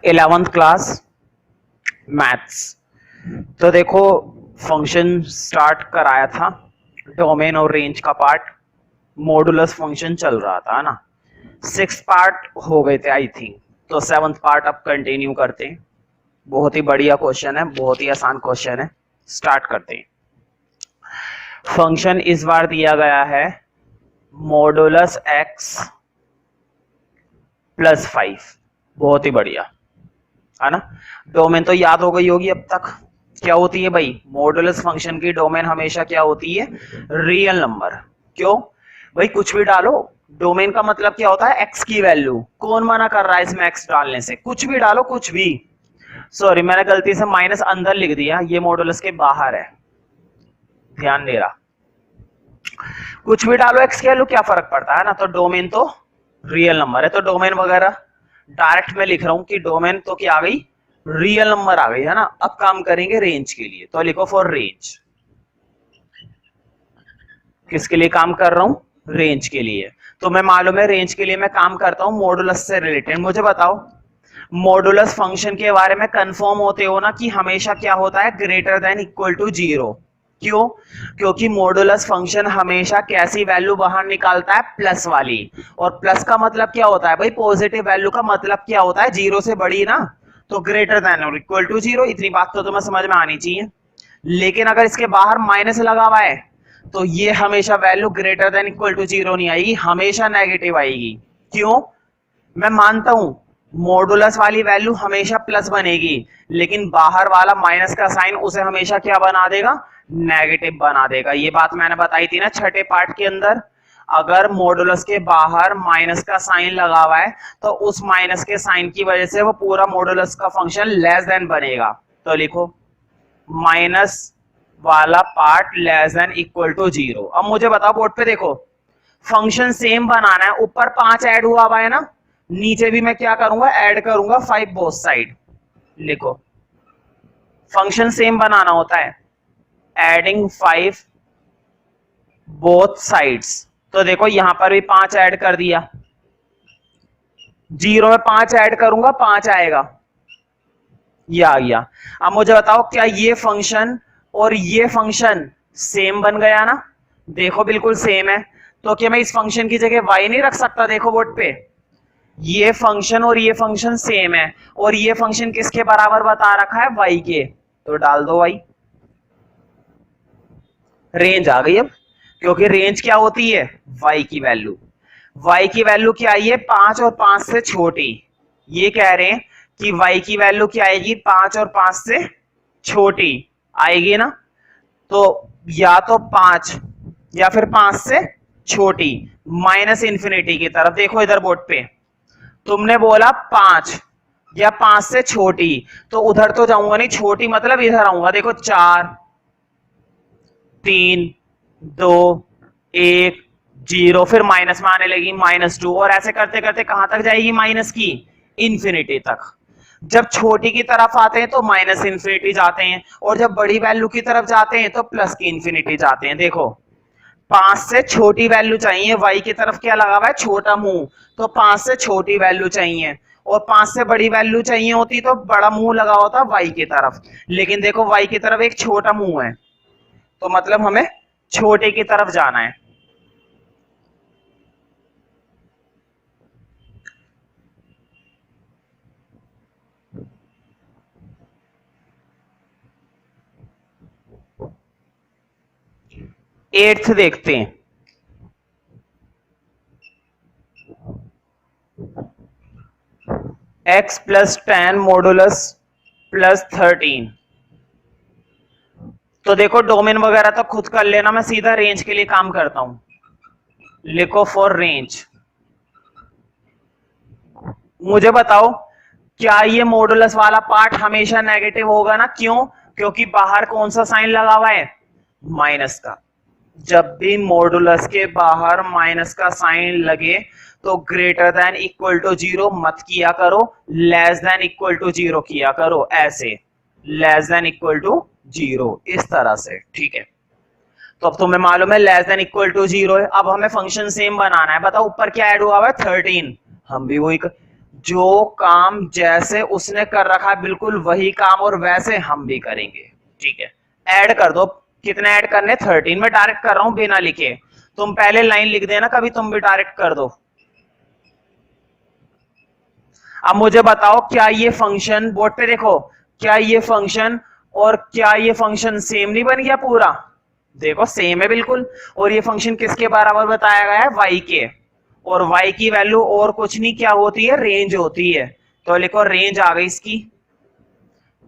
11th class maths. तो देखो function start कराया था, डोमेन और रेंज का पार्ट, मॉडुलस फंक्शन चल रहा था ना। 6 पार्ट हो गए थे आई थिंक, तो 7th पार्ट अब कंटिन्यू करते हैं। बहुत ही बढ़िया क्वेश्चन है, बहुत ही आसान क्वेश्चन है। स्टार्ट करते हैं। फंक्शन इस बार दिया गया है मॉडुलस x प्लस 5। बहुत ही बढ़िया है ना। डोमेन तो याद हो गई होगी अब तक। क्या होती है भाई, मॉडुलस फंक्शन की डोमेन हमेशा क्या होती है, रियल नंबर। क्यों भाई, कुछ भी डालो, डोमेन का मतलब क्या होता है, x की वैल्यू। कौन मना कर रहा है इसमें x डालने से, कुछ भी डालो कुछ भी। सॉरी मैंने गलती से माइनस अंदर लिख दिया, ये मॉडुलस के बाहर है, ध्यान दे रहा। कुछ भी डालो x की वैल्यू, क्या फर्क पड़ता है ना। तो डोमेन तो रियल नंबर है, तो डोमेन वगैरह डायरेक्ट में लिख रहा हूं कि डोमेन तो क्या आ गई, रियल नंबर आ गई है ना। अब काम करेंगे रेंज के लिए, तो लिखो फॉर रेंज। किसके लिए काम कर रहा हूं, रेंज के लिए। तो मैं मालूम है रेंज के लिए मैं काम करता हूं मॉडुलस से रिलेटेड। मुझे बताओ मॉडुलस फंक्शन के बारे में कंफर्म होते हो ना कि हमेशा क्या होता है, ग्रेटर देन इक्वल टू 0। क्यों, क्योंकि मॉडुलस फंक्शन हमेशा कैसी वैल्यू बाहर निकालता है, प्लस वाली। और प्लस का मतलब क्या होता है भाई, पॉजिटिव वैल्यू का मतलब क्या होता है, 0 से बड़ी ना। तो ग्रेटर देन और इक्वल टू 0, इतनी बात तो तुम्हें समझ में आनी चाहिए। लेकिन अगर इसके बाहर माइनस लगा हुआ है तो ये हमेशा value greater than equal to 0 नहीं आएगी, हमेशा नेगेटिव आएगी। क्यों, मैं मानता हूं मॉडुलस वाली वैल्यू हमेशा प्लस बनेगी, लेकिन बाहर वाला माइनस का साइन उसे हमेशा क्या बना देगा, नेगेटिव बना देगा। ये बात मैंने बताई थी ना छठे पार्ट के अंदर। अगर मॉडुलस के बाहर माइनस का साइन लगा हुआ है तो उस माइनस के साइन की वजह से वो पूरा मॉडुलस का फंक्शन लेस देन बनेगा। तो लिखो माइनस वाला part less than equal to 0। अब मुझे बताओ बोर्ड पे देखो, फंक्शन सेम बनाना है, ऊपर 5 ऐड हुआ हुआ है ना, नीचे भी मैं क्या करूंगा, ऐड करूंगा 5 बोथ साइड। लिखो फंक्शन सेम बनाना होता है, एडिंग 5 बोथ साइड्स। तो देखो यहां पर भी 5 ऐड कर दिया, 0 में 5 ऐड करूंगा 5 आएगा, ये आ गया। अब मुझे बताओ क्या ये फंक्शन और ये फंक्शन सेम बन गया ना। देखो बिल्कुल सेम है, तो क्या मैं इस फंक्शन की जगह y नहीं रख सकता। देखो बोर्ड पे ये फंक्शन और ये फंक्शन सेम है, और ये फंक्शन किसके बराबर बता रखा है, y के, तो डाल दो y। रेंज आ गई अब, क्योंकि रेंज क्या होती है, y की वैल्यू। y की वैल्यू क्या आई है, 5 और 5 से छोटी। ये कह रहे हैं कि y की वैल्यू क्या आएगी, 5 और 5 से छोटी आएगी ना। तो या तो 5 या फिर 5 से छोटी, माइनस इंफिनिटी की तरफ। देखो इधर बोर्ड पे तुमने बोला 5 या 5 से छोटी, तो उधर तो जाऊंगा नहीं, छोटी मतलब इधर आऊंगा। देखो 4 3 2 1 0, फिर माइनस में आने लगी -2, और ऐसे करते करते कहां तक जाएगी, माइनस की इंफिनिटी तक। जब छोटी की तरफ आते हैं तो माइनस इंफिनिटी जाते हैं, और जब बड़ी वैल्यू की तरफ जाते हैं तो प्लस की इंफिनिटी जाते हैं। देखो 5 से छोटी वैल्यू चाहिए, y की तरफ क्या लगा हुआ है, छोटा मुंह, तो 5 से छोटी वैल्यू चाहिए। और 5 से बड़ी वैल्यू चाहिए होती तो बड़ा मुंह लगा होता y की तरफ। लेकिन देखो y की तरफ एक छोटा मुंह है, तो मतलब हमें छोटे की तरफ जाना है। एट्थ देखते हैं। x plus 10 modulus plus 13। तो देखो डोमेन वगैरह तो खुद कर लेना, मैं सीधा रेंज के लिए काम करता हूं। लिखो फॉर रेंज। मुझे बताओ क्या ये मॉडुलस वाला पार्ट हमेशा नेगेटिव होगा ना। क्यों, क्योंकि बाहर कौन सा साइन लगा हुआ है, माइनस का। जब भी मॉडुलस के बाहर माइनस का साइन लगे तो ग्रेटर देन इक्वल टू 0 मत किया करो, लेस देन इक्वल टू 0 किया करो। ऐसे लेस देन इक्वल टू 0 इस तरह से, ठीक है। तो अब तुम्हें मालूम है लेस देन इक्वल टू 0 है। अब हमें फंक्शन सेम बनाना है। बताओ ऊपर क्या ऐड हुआ है, 13। हम भी वही जो काम जैसे उसने कर रखा है बिल्कुल वही काम और वैसे हम भी करेंगे। ठीक है, ऐड कर दो। कितने ऐड करने? 13। में डायरेक्ट कर रहा हूं बिना लिखे, तुम पहले लाइन लिख देना, कभी तुम भी डायरेक्ट कर दो। अब मुझे बताओ क्या ये फंक्शन, बोर्ड पे देखो, क्या ये फंक्शन और क्या ये फंक्शन सेम नहीं बन गया पूरा? देखो सेम है बिल्कुल। और ये फंक्शन किसके बराबर बताया गया है? y के। और y की वैल्यू और कुछ नहीं क्या होती है? रेंज होती है। तो लिखो रेंज आ गई इसकी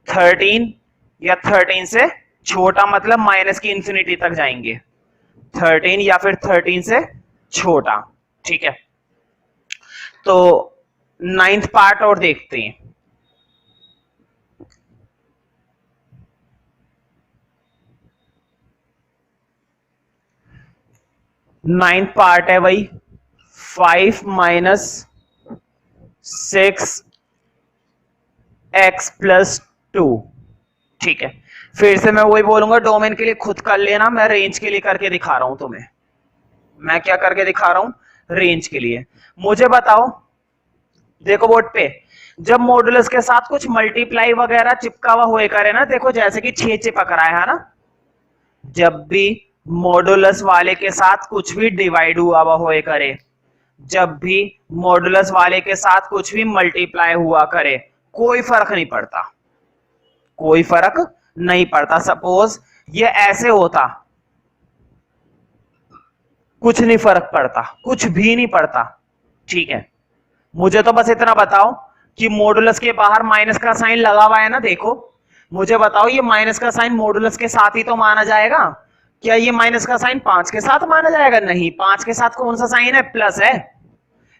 13, या 13 से छोटा, मतलब माइनस की इंफिनिटी तक जाएंगे। 13 या फिर 13 से छोटा। ठीक है, तो 9th पार्ट और देखते हैं। 9th पार्ट है भाई 5 माइनस 6 एक्स प्लस 2। ठीक है, फिर से मैं वही बोलूंगा, डोमेन के लिए खुद कर लेना, मैं रेंज के लिए करके दिखा रहा हूं तुम्हें। मैं क्या करके दिखा रहा हूं? रेंज के लिए। मुझे बताओ, देखो बोर्ड पे, जब मॉडुलस के साथ कुछ मल्टीप्लाई वगैरह चिपका हुआ हुए करे ना, देखो जैसे कि 6 चिपक रहा है ना, जब भी मॉडुलस वाले के साथ कुछ भी डिवाइड हुआ होए करे, जब भी मॉडुलस वाले के साथ कुछ भी मल्टीप्लाई हुआ करे, कोई फर्क नहीं पड़ता, कोई फर्क नहीं पड़ता। सपोज ये ऐसे होता, कुछ नहीं फर्क पड़ता, कुछ भी नहीं पड़ता। ठीक है, मुझे तो बस इतना बताओ कि मॉडुलस के बाहर माइनस का साइन लगा हुआ है ना, देखो मुझे बताओ ये माइनस का साइन मॉडुलस के साथ ही तो माना जाएगा। क्या ये माइनस का साइन 5 के साथ माना जाएगा? नहीं, 5 के साथ कौन सा साइन है? प्लस है।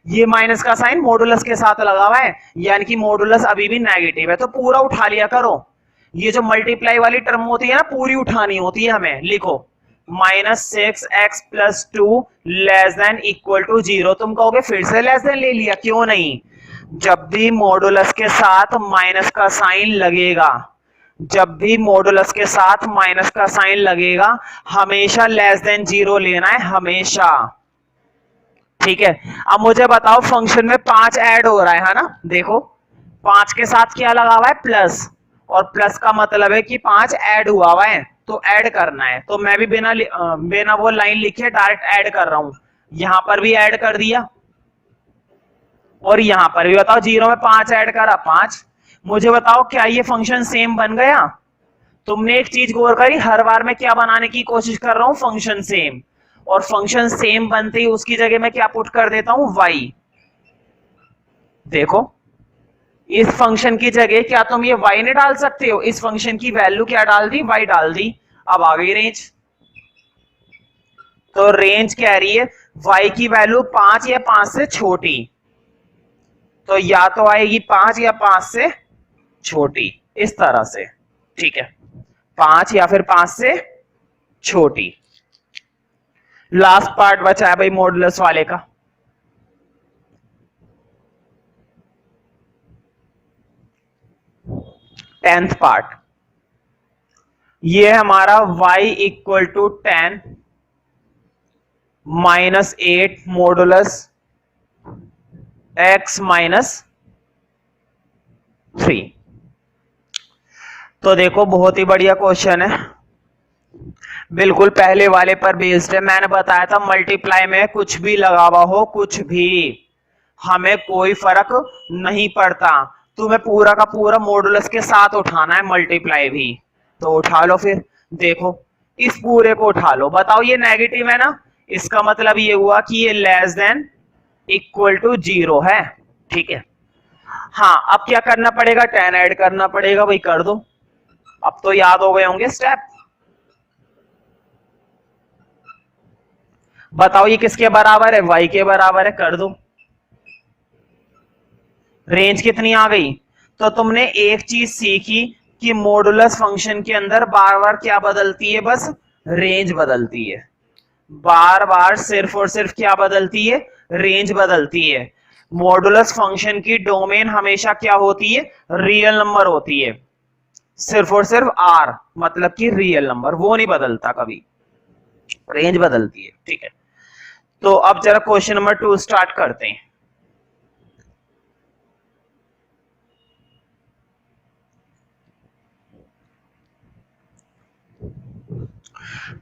ये माइनस का साइन मॉडुलस के साथ लगा हुआ है, यानी कि मॉडुलस अभी भी नेगेटिव है, तो पूरा उठा लिया करो। ये जो मल्टीप्लाई वाली टर्म होती है ना, पूरी उठानी होती है हमें। लिखो -6x+2 less than equal to 0। तुम कहोगे फिर से लेस देन ले लिया, क्यों नहीं? जब भी मॉडुलस के साथ माइनस का साइन लगेगा, जब भी मॉडुलस के साथ माइनस का साइन लगेगा, हमेशा लेस देन 0 लेना है, हमेशा। ठीक है, अब मुझे बताओ फंक्शन में 5 ऐड हो रहा है ना, देखो 5 के साथ क्या लगा हुआ है? प्लस। और प्लस का मतलब है कि 5 ऐड हुआ हुआ है, तो ऐड करना है। तो मैं भी बिना वो लाइन लिखे डायरेक्ट ऐड कर रहा हूं। यहां पर भी ऐड कर दिया, और यहां पर भी बताओ 0 में 5 ऐड करा, 5। मुझे बताओ क्या ये फंक्शन सेम बन गया? तुमने एक चीज गौर करी, हर बार मैं क्या बनाने की कोशिश कर रहा हूं? Function same. और फंक्शन सेम बनते ही उसकी जगह मैं क्या पुट कर देता हूं? y। देखो इस फंक्शन की जगह क्या तुम ये y नहीं डाल सकते हो? इस फंक्शन की वैल्यू क्या डाल दी? y डाल दी। अब आ गई रेंज। तो रेंज कह रही है y की वैल्यू 5 या 5 से छोटी, तो या तो आएगी 5 या 5 से छोटी, इस तरह से। ठीक है, 5 या फिर 5 से छोटी। लास्ट पार्ट बचा है भाई मॉडुलस वाले का। टेंथ पार्ट, ये हमारा y equal to 10 -8 modulus x -3। तो देखो बहुत ही बढ़िया क्वेश्चन है, बिल्कुल पहले वाले पर बेस्ड है। मैंने बताया था मल्टीप्लाई में कुछ भी लगा हुआ हो, कुछ भी, हमें कोई फर्क नहीं पड़ता। तुम्हें पूरा का पूरा मॉडुलस के साथ उठाना है, मल्टीप्लाई भी। तो उठा लो फिर, देखो इस पूरे को उठा लो। बताओ ये नेगेटिव है ना, इसका मतलब ये हुआ कि ये लेस देन इक्वल टू 0 है। ठीक है, हाँ अब क्या करना पड़ेगा? 10 ऐड करना पड़ेगा भाई, कर दो। अब तो याद हो गए होंगे स्टेप। बताओ ये किसके बराबर है? y के बराबर है, कर दो। रेंज कितनी आ गई? तो तुमने एक चीज सीखी कि मॉडुलस फंक्शन के अंदर बार बार क्या बदलती है? बस रेंज बदलती है। बार बार सिर्फ और सिर्फ क्या बदलती है? रेंज बदलती है। मॉडुलस फंक्शन की डोमेन हमेशा क्या होती है? रियल नंबर होती है। सिर्फ और सिर्फ r, मतलब कि रियल नंबर, वो नहीं बदलता कभी, रेंज बदलती है। ठीक है, तो अब जरा क्वेश्चन नंबर 2 स्टार्ट करते हैं।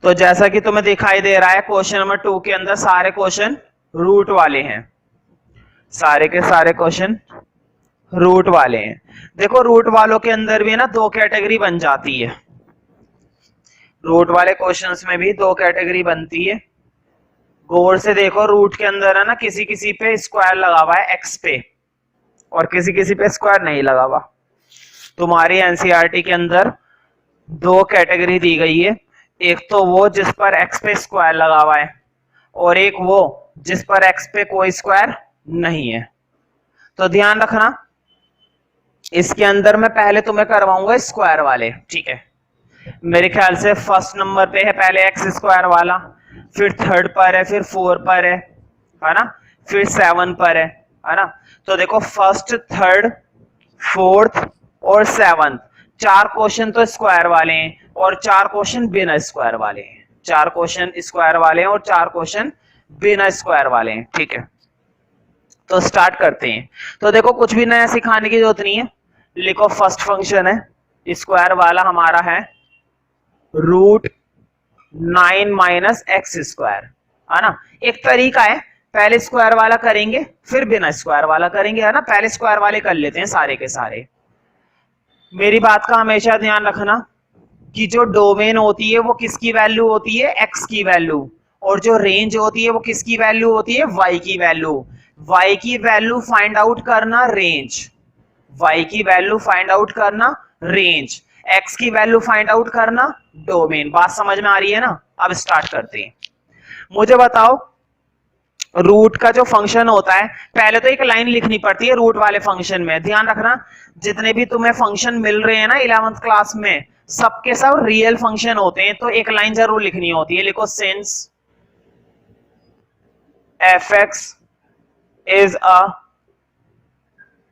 तो जैसा कि तुम्हें दिखाई दे रहा है क्वेश्चन नंबर 2 के अंदर सारे क्वेश्चन रूट वाले हैं, सारे के सारे क्वेश्चन रूट वाले हैं। देखो रूट वालों के अंदर भी ना दो कैटेगरी बन जाती है, रूट वाले क्वेश्चंस में भी दो कैटेगरी बनती है। गौर से देखो, रूट के अंदर है ना किसी किसी पे स्क्वायर लगा हुआ है एक्स पे, और किसी किसी पे स्क्वायर नहीं लगा हुआ। तुम्हारी एनसीईआरटी के अंदर दो कैटेगरी दी गई है, एक तो वो जिस पर एक्स पे स्क्वायर लगा हुआ है, और एक वो जिस पर एक्स पे कोई स्क्वायर नहीं है। तो ध्यान रखना, इसके अंदर मैं पहले तुम्हें करवाऊंगा स्क्वायर वाले, ठीक है। मेरे ख्याल से फर्स्ट नंबर पे है पहले एक्स स्क्वायर वाला, फिर थर्ड पर है, फिर 4 पर है ना, फिर 7 पर है ना। तो देखो फर्स्ट, थर्ड, फोर्थ और 7 चार क्वेश्चन तो स्क्वायर वाले हैं और चार क्वेश्चन बिना स्क्वायर वाले हैं, चार क्वेश्चन स्क्वायर वाले हैं और चार क्वेश्चन बिना स्क्वायर वाले हैं, ठीक है। तो स्टार्ट करते हैं। तो देखो कुछ भी नया सिखाने की जरूरत नहीं है, लिखो फर्स्ट फंक्शन है स्क्वायर वाला हमारा है रूट 9 माइनस एक्स स्क्वायर, है ना। एक तरीका है, पहले स्क्वायर वाला करेंगे फिर बिना स्क्वायर वाला करेंगे, है ना। पहले स्क्वायर वाले कर लेते हैं सारे के सारे। मेरी बात का हमेशा ध्यान रखना कि जो डोमेन होती है वो किसकी वैल्यू होती है, एक्स की वैल्यू, और जो रेंज होती है वो किसकी वैल्यू होती है, वाई की वैल्यू। वाई की वैल्यू फाइंड आउट करना रेंज, वाई की वैल्यू फाइंड आउट करना रेंज, एक्स की वैल्यू फाइंड आउट करना डोमेन। बात समझ में आ रही है ना। अब स्टार्ट करते हैं। मुझे बताओ रूट का जो फंक्शन होता है, पहले तो एक लाइन लिखनी पड़ती है रूट वाले फंक्शन में। ध्यान रखना जितने भी तुम्हें फंक्शन मिल रहे हैं ना 11th क्लास में, सबके सब रियल फंक्शन होते हैं, तो एक लाइन जरूर लिखनी होती है। लिखो since F x is a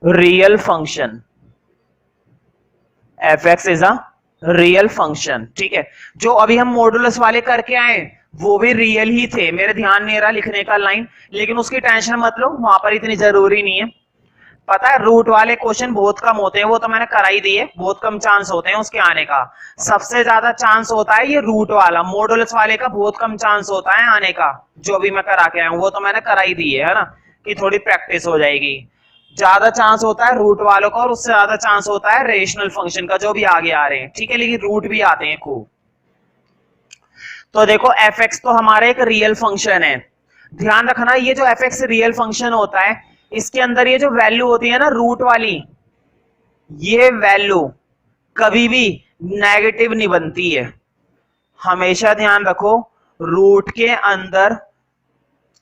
real function, F x is a real function, ठीक है। जो अभी हम मॉडुलस वाले करके आए वो भी रियल ही थे, मेरे ध्यान नहीं रहा लिखने का लाइन, लेकिन उसकी टेंशन मत लो, वहां पर इतनी जरूरी नहीं है। पता है रूट वाले क्वेश्चन बहुत कम होते हैं, वो तो मैंने करा ही दिए, बहुत कम चांस होते हैं उसके आने का। सबसे ज्यादा चांस होता है ये रूट वाला, मॉडुलस वाले का बहुत कम चांस होता है आने का। जो भी मैं करा के आया हूं वो तो मैंने करा ही दी है ना, कि थोड़ी प्रैक्टिस हो जाएगी। ज्यादा चांस होता है रूट वालों का, और उससे ज्यादा चांस होता है रेशनल फंक्शन का, जो भी आगे आ रहे हैं, ठीक है। लेकिन रूट भी आते हैं खूब। तो देखो एफ एक्स तो हमारा एक रियल फंक्शन है। ध्यान रखना ये जो एफ एक्स रियल फंक्शन होता है, इसके अंदर ये जो वैल्यू होती है ना रूट वाली, ये वैल्यू कभी भी नेगेटिव नहीं बनती है। हमेशा ध्यान रखो रूट के अंदर,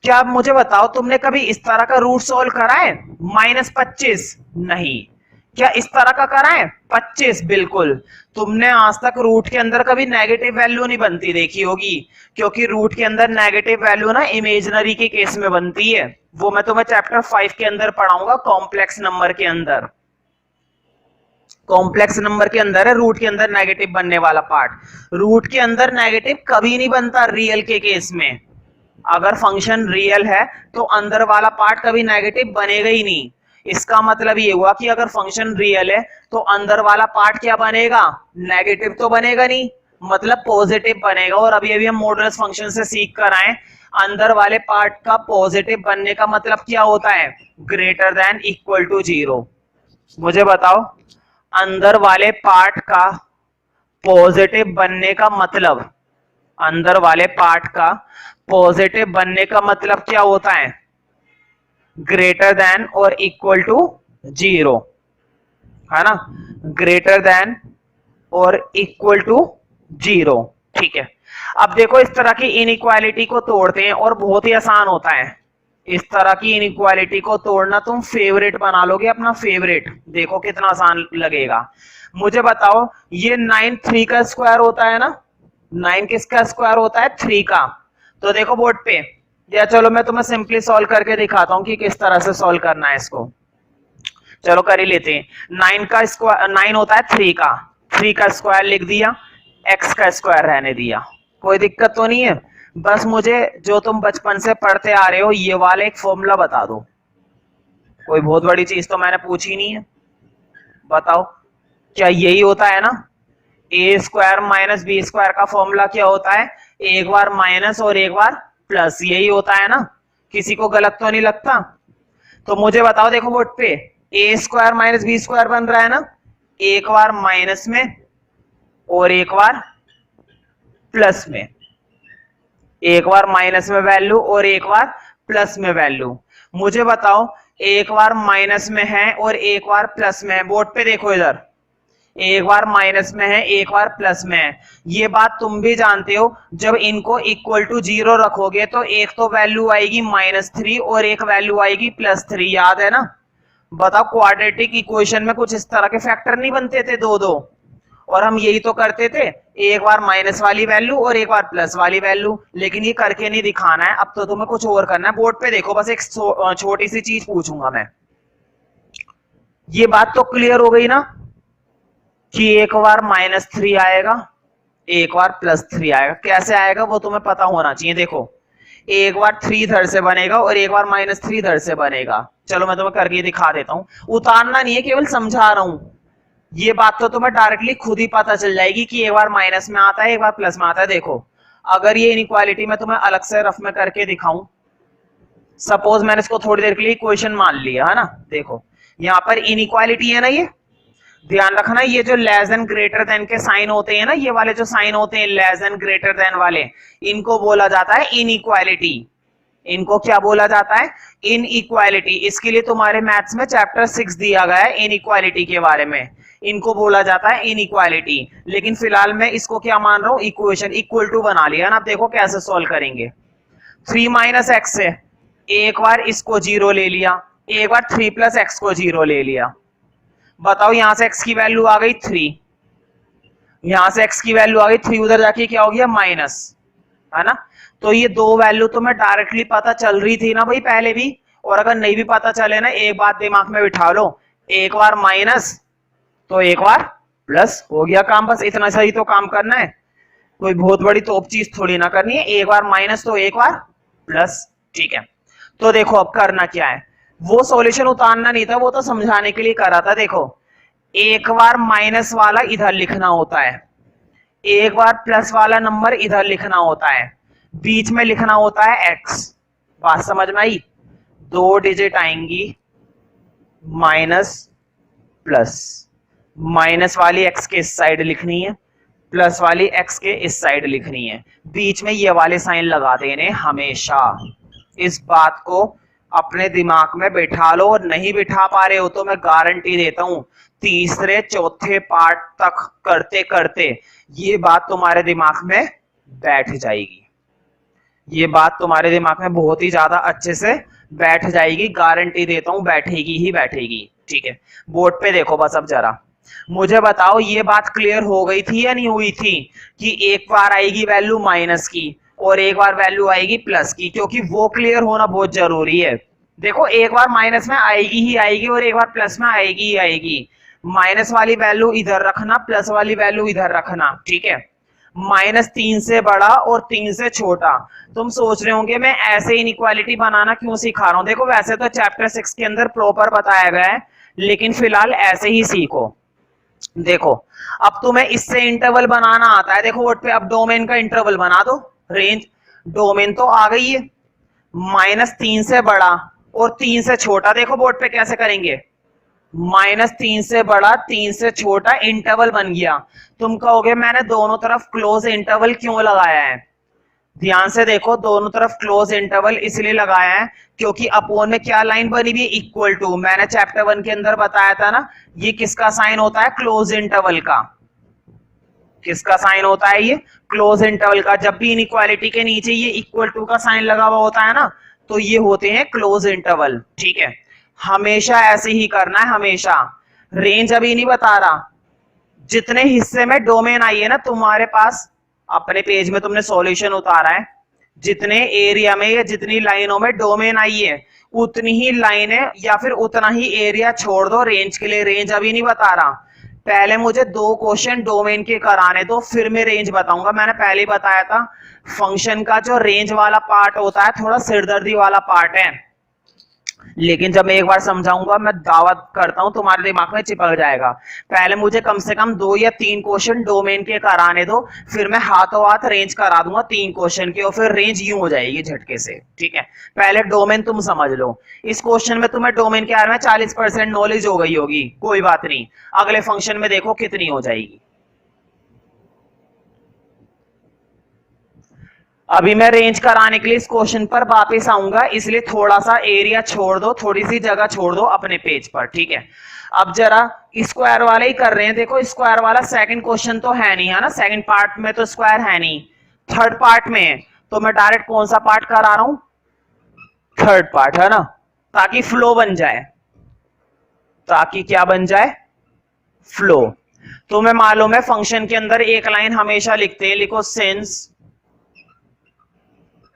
क्या आप मुझे बताओ तुमने कभी इस तरह का रूट सॉल्व करा है -25? नहीं। क्या इस तरह का करा है 25? बिल्कुल। तुमने आज तक रूट के अंदर कभी नेगेटिव वैल्यू नहीं बनती देखी होगी, क्योंकि रूट के अंदर नेगेटिव वैल्यू ना इमेजिनरी के केस में बनती है। वो मैं तुम्हें चैप्टर 5 के अंदर पढ़ाऊंगा, कॉम्प्लेक्स नंबर के अंदर। कॉम्प्लेक्स नंबर के अंदर है रूट के अंदर नेगेटिव बनने वाला पार्ट। रूट के अंदर नेगेटिव कभी नहीं बनता रियल के केस में। अगर फंक्शन रियल है तो अंदर वाला पार्ट कभी नेगेटिव बनेगा ही नहीं। इसका मतलब ये हुआ कि अगर फंक्शन रियल है तो अंदर वाला पार्ट क्या बनेगा, नेगेटिव तो बनेगा नहीं, मतलब पॉजिटिव बनेगा। और अभी अभी हम मॉडुलस फंक्शन से सीख कर आए, अंदर वाले पार्ट का पॉजिटिव बनने का मतलब क्या होता है, ग्रेटर देन इक्वल टू 0। मुझे बताओ अंदर वाले पार्ट का पॉजिटिव बनने का मतलब, अंदर वाले पार्ट का पॉजिटिव बनने का मतलब क्या होता है, ग्रेटर देन और इक्वल टू 0, है ना, ग्रेटर देन और इक्वल टू 0, ठीक है। अब देखो इस तरह की इनइक्वालिटी को तोड़ते हैं और बहुत ही आसान होता है। इस तरह की इनइक्वालिटी को तोड़ना तुम फेवरेट बना लोगे अपना, फेवरेट। देखो कितना आसान लगेगा। मुझे बताओ ये 9 3 का स्क्वायर होता है ना, 9 किसका स्क्वायर होता है, 3 का। तो देखो बोर्ड पे, या चलो मैं तुम्हें सिंपली सॉल्व करके दिखाता हूं कि किस तरह से सॉल्व करना है इसको। चलो कर ही लेते हैं। 9 का स्क्वायर 9 होता है 3 का, 3 का स्क्वायर लिख दिया, x का स्क्वायर रहने दिया, कोई दिक्कत तो नहीं है। बस मुझे जो तुम बचपन से पढ़ते आ रहे हो ये वाला एक फॉर्मूला बता दो, कोई बहुत बड़ी चीज तो मैंने पूछी नहीं है। बताओ क्या यही होता है ना, ए स्क्वायर माइनस बी स्क्वायर का फॉर्मूला क्या होता है, एक बार माइनस और एक बार प्लस, यही होता है ना, किसी को गलत तो नहीं लगता। तो मुझे बताओ, देखो बोर्ड पे ए स्क्वायर माइनस बी स्क्वायर बन रहा है ना, एक बार माइनस में और एक बार प्लस में, एक बार माइनस में वैल्यू और एक बार प्लस में वैल्यू। मुझे बताओ एक बार माइनस में है और एक बार प्लस में है, बोर्ड पे देखो इधर, एक बार माइनस में है एक बार प्लस में है। ये बात तुम भी जानते हो, जब इनको इक्वल टू 0 रखोगे तो एक तो वैल्यू आएगी -3 और एक वैल्यू आएगी +3, याद है ना। बताओ क्वाड्रेटिक इक्वेशन में कुछ इस तरह के फैक्टर नहीं बनते थे दो दो, और हम यही तो करते थे, एक बार माइनस वाली वैल्यू और एक बार प्लस वाली वैल्यू। लेकिन ये करके नहीं दिखाना है, अब तो तुम्हें कुछ और करना है। बोर्ड पे देखो, बस एक छोटी सी चीज पूछूंगा मैं, ये बात तो क्लियर हो गई ना कि एक बार -3 आएगा एक बार +3 आएगा। कैसे आएगा वो तुम्हें पता होना चाहिए। देखो एक बार 3 इधर से बनेगा और एक बार -3 इधर से बनेगा। चलो मैं तुम्हें करके दिखा देता हूं, उतारना नहीं है, केवल समझा रहा हूं। ये बात तो तुम्हें डायरेक्टली खुद ही पता चल जाएगी कि एक बार माइनस में आता है एक बार प्लस में आता है। देखो अगर ये इनइक्वालिटी मैं तुम्हें अलग से रफ में करके दिखाऊं, सपोज मैंने इसको थोड़ी देर के लिए इक्वेशन मान लिया है ना, देखो यहाँ पर इनइक्वालिटी है ना, ये ध्यान रखना, ये जो लेस देन ग्रेटर देन के साइन होते हैं ना, ये वाले जो साइन होते हैं लेस देन ग्रेटर देन वाले, इनको बोला जाता है इनइक्वालिटी। इनको क्या बोला जाता है, इनइक्वालिटी। इसके लिए तुम्हारे मैथ्स में चैप्टर 6 दिया गया है इनइक्वालिटी के बारे में, इनको बोला जाता है इनइक्वालिटी। लेकिन फिलहाल मैं इसको क्या मान रहा हूं, इक्वेशन इक्वल टू बना लिया ना। अब देखो कैसे सॉल्व करेंगे। 3 - x से एक बार इसको 0 ले लिया, एक बार 3 + x को 0 ले लिया। बताओ यहां से x की वैल्यू आ गई 3, यहां से x की वैल्यू आ गई 3, उधर जाके क्या हो गया माइनस, है ना। तो ये दो वैल्यू तो मैं डायरेक्टली पता चल रही थी ना भाई पहले भी, और अगर नहीं भी पता चले ना, एक बात दिमाग में बिठा लो, एक बार माइनस तो एक बार प्लस, हो गया काम। बस इतना सही तो काम करना है, कोई बहुत बड़ी तोप चीज थोड़ी ना करनी है। एक बार माइनस तो एक बार प्लस, ठीक है। तो देखो अब करना क्या है, वो सॉल्यूशन उतारना नहीं था, वो तो समझाने के लिए करा था। देखो एक बार माइनस वाला इधर लिखना होता है, एक बार प्लस वाला नंबर इधर लिखना होता है, बीच में लिखना होता है x। बात समझ में आई, 2 डिजिट आएंगी माइनस प्लस, माइनस वाली x के इस साइड लिखनी है, प्लस वाली x के इस साइड लिखनी है, बीच में ये वाले साइन लगा देने हमेशा। इस बात को अपने दिमाग में बिठा लो, और नहीं बिठा पा रहे हो तो मैं गारंटी देता हूं तीसरे चौथे पार्ट तक करते करते ये बात तुम्हारे दिमाग में बैठ जाएगी, ये बात तुम्हारे दिमाग में बहुत ही ज्यादा अच्छे से बैठ जाएगी, गारंटी देता हूं बैठेगी ही बैठेगी। ठीक है, बोर्ड पे देखो बस। अब जरा मुझे बताओ ये बात क्लियर हो गई थी या नहीं हुई थी कि एक बार आएगी वैल्यू माइनस की और एक बार वैल्यू आएगी प्लस की, क्योंकि वो क्लियर होना बहुत जरूरी है। देखो एक बार माइनस में आएगी ही आएगी और एक बार प्लस में आएगी ही आएगी। माइनस वाली वैल्यू इधर रखना, प्लस वाली वैल्यू इधर रखना, ठीक है। -3 से बड़ा और 3 से छोटा। तुम सोच रहे होंगे मैं ऐसे इनइक्वालिटी बनाना क्यों सिखा रहा हूं। देखो वैसे तो चैप्टर 6 के अंदर प्रॉपर बताया गया है, लेकिन फिलहाल ऐसे ही सीखो। देखो अब तुम्हें इससे इंटरवल बनाना आता है, देखो बोर्ड पे अब डोमेन का इंटरवल बना दो। रेंज डोमेन तो आ गई है, -3 से बड़ा और 3 से छोटा। देखो बोर्ड पे कैसे करेंगे, -3 से बड़ा 3 से छोटा, इंटरवल बन गया। तुम कहोगे मैंने दोनों तरफ क्लोज इंटरवल क्यों लगाया है। ध्यान से देखो, दोनों तरफ क्लोज इंटरवल इसलिए लगाया है क्योंकि अपोन में क्या लाइन बनी हुई है, इक्वल टू। मैंने चैप्टर 1 के अंदर बताया था ना, ये किसका साइन होता है, क्लोज इंटरवल का। किसका साइन होता है, ये क्लोज इंटरवल का। जब भी इनइक्वालिटी के नीचे ये इक्वल टू का साइन लगा हुआ होता है ना, तो ये होते हैं क्लोज इंटरवल। ठीक है, हमेशा ऐसे ही करना है, हमेशा। रेंज अभी नहीं बता रहा, जितने हिस्से में डोमेन आई है ना तुम्हारे पास, अपने पेज में तुमने सॉल्यूशन उतारा है, जितने एरिया में या जितनी लाइनों में डोमेन आई है उतनी ही लाइनें या फिर उतना ही एरिया छोड़ दो रेंज के लिए। रेंज अभी नहीं बता रहा, पहले मुझे 2 क्वेश्चन डोमेन के कराने दो, फिर मैं रेंज बताऊंगा। मैंने पहले ही बताया था फंक्शन का जो रेंज वाला पार्ट होता है थोड़ा सिरदर्दी वाला पार्ट है। लेकिन जब मैं एक बार समझाऊंगा, मैं दावत करता हूं तुम्हारे दिमाग में चिपक जाएगा। पहले मुझे कम से कम 2 या 3 क्वेश्चन डोमेन के कराने दो, फिर मैं हाथों हाथ रेंज करा दूंगा 3 क्वेश्चन के, और फिर रेंज यूं हो जाएगी झटके से। ठीक है, पहले डोमेन तुम समझ लो। इस क्वेश्चन में तुम्हें डोमेन के बारे में 40% नॉलेज हो गई होगी, कोई बात नहीं, अगले फंक्शन में देखो कितनी हो जाएगी। अभी मैं रेंज कराने के लिए इस क्वेश्चन पर वापस आऊंगा, इसलिए थोड़ा सा एरिया छोड़ दो, थोड़ी सी जगह छोड़ दो अपने पेज पर। ठीक है, अब जरा स्क्वायर वाले ही कर रहे हैं। देखो स्क्वायर वाला सेकंड क्वेश्चन तो है नहीं, है ना, सेकंड पार्ट में तो स्क्वायर है नहीं, थर्ड पार्ट में है। तो मैं डायरेक्ट कौन सा पार्ट करा रहा हूं, थर्ड पार्ट, है ना, ताकि फ्लो बन जाए, ताकि क्या बन जाए, फ्लो। तो मैं मालूम है फंक्शन के अंदर एक लाइन हमेशा लिखते हैं, लिखो since